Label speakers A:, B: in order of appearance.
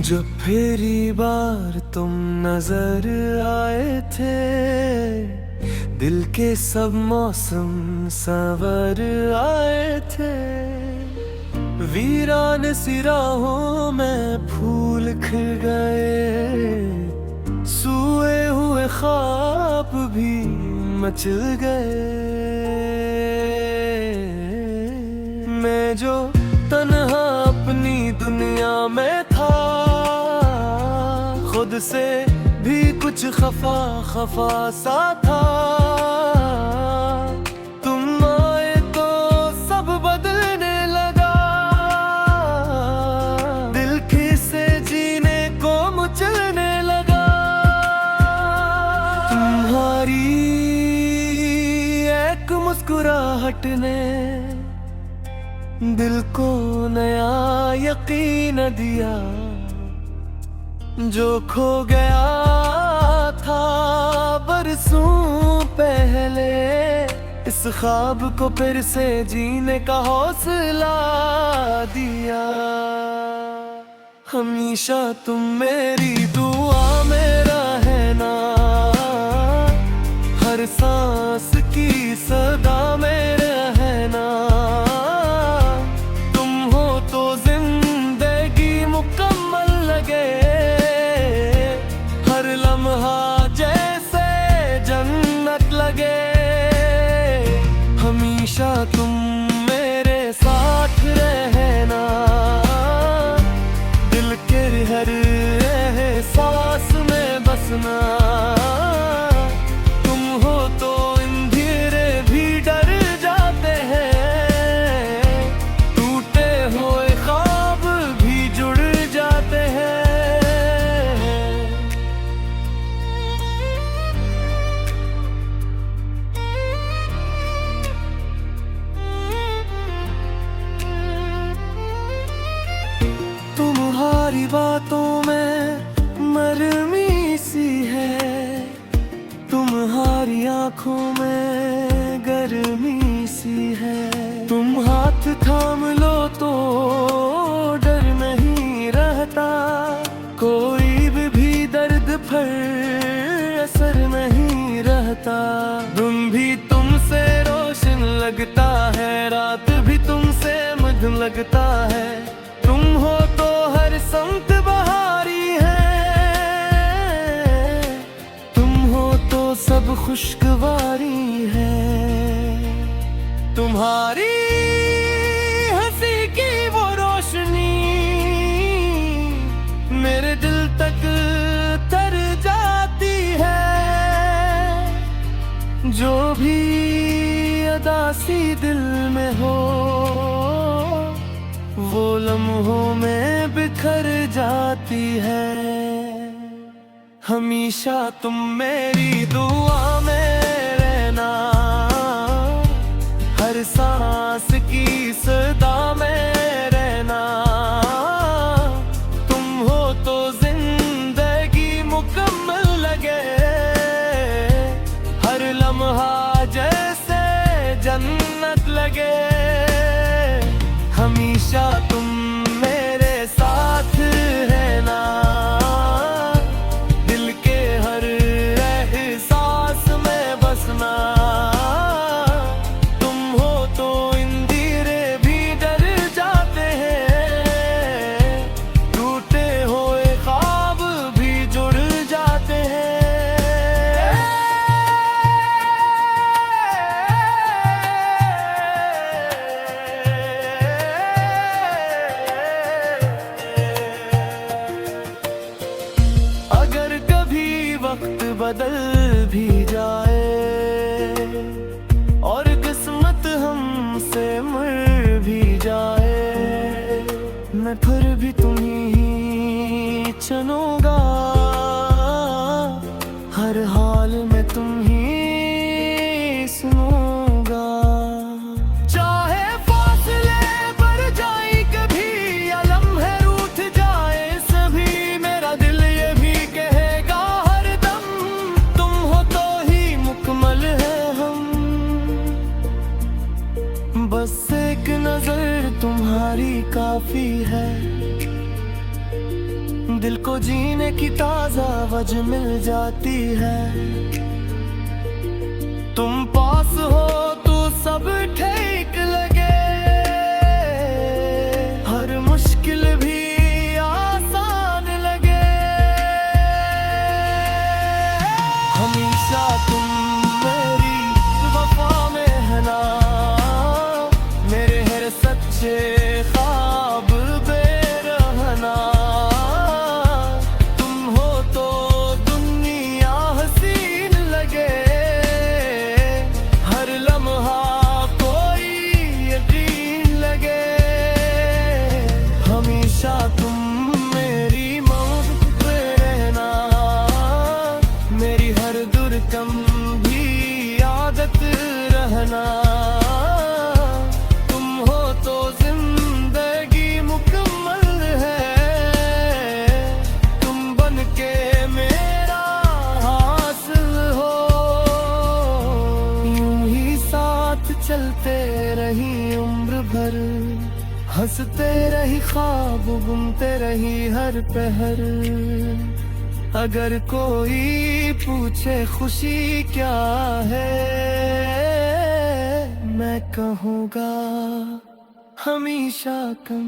A: जब पहली बार तुम नजर आए थे, दिल के सब मौसम संवर आए थे। वीरान सी राहों में फूल खिल गए, सोए हुए ख्वाब भी मचल गए। मैं जो तन्हा अपनी दुनिया में था, खुद से भी कुछ खफा खफा सा था। तुम आए तो सब बदलने लगा, दिल किसे जीने को मुचलने लगा। तुम्हारी एक मुस्कुराहट ने दिल को नया यकीन दिया। जो खो गया था बरसों पहले, इस ख्वाब को फिर से जीने का हौसला दिया। हमेशा तुम मेरी दुआ में रहना, हर सांस की सदा में रहना। हमेशा तुम मेरे साथ रहना, दिल के हर एहसास में बसना। तुम हो तो अंधेरे भी डर जाते हैं, टूटे हुए ख्वाब भी जुड़ जाते हैं। तुम्हारी बातों में नरमी सी है, तुम्हारी आंखों में गर्मी सी है। तुम हाथ थाम लो तो डर नहीं रहता, कोई भी दर्द पर असर नहीं रहता। दिन भी तुमसे रोशन लगता है, रात भी तुमसे मधुर लगता है। तुम हो तो हर संत बहारी है, तुम हो तो सब खुशगवारी है। तुम्हारी हंसी की वो रोशनी मेरे दिल तक तर जाती है। जो भी अदासी दिल में हो, वो लम्हों में बिखर जाती है। हमेशा तुम मेरी दुआ में रहना, हर सांस की सदा में रहना। तुम हो तो जिंदगी मुकम्मल लगे, हर लम्हा जैसे जन्नत लगे। हमेशा तुम मेरे साथ रहना, दिल के हर एहसास में बसना। तुम हो तो इंदिरे भी डर जाते हैं, टूटे हुए ख्वाब भी जुड़ जाते हैं। अगर कभी वक्त बदल भी जाए और किस्मत हमसे मर भी जाए, मैं फिर भी तुम्हीं चुनूंगा। हर हाल में तुम ही सुनूंगा। चाहे फासले बढ़ जाए कभी, या लम्हे रूठ जाए सभी, मेरा दिल ये भी कहेगा हरदम तुम की ताजा वजह मिल जाती है। तुम पास हो तो सब ठीक लगे, हर मुश्किल भी आसान लगे। हमेशा तुम मेरी वफा में है ना, मेरे हर सच्चे ख्वाब बेरहना। तुम हो तो दुनिया हसीन लगे, हर लम्हा कोई यकीन लगे। हमेशा तुम मेरी मौत पे रहना, मेरी हर दुर्गम भी आदत रहना। तुम हो तो जिंदगी मुकम्मल है, तुम बन के मेरा हासिल हो। यूं ही साथ चलते रही उम्र भर, हंसते रही ख्वाब बुनते रही हर पहर। अगर कोई पूछे खुशी क्या है, मैं कहूँगा हमेशा कम।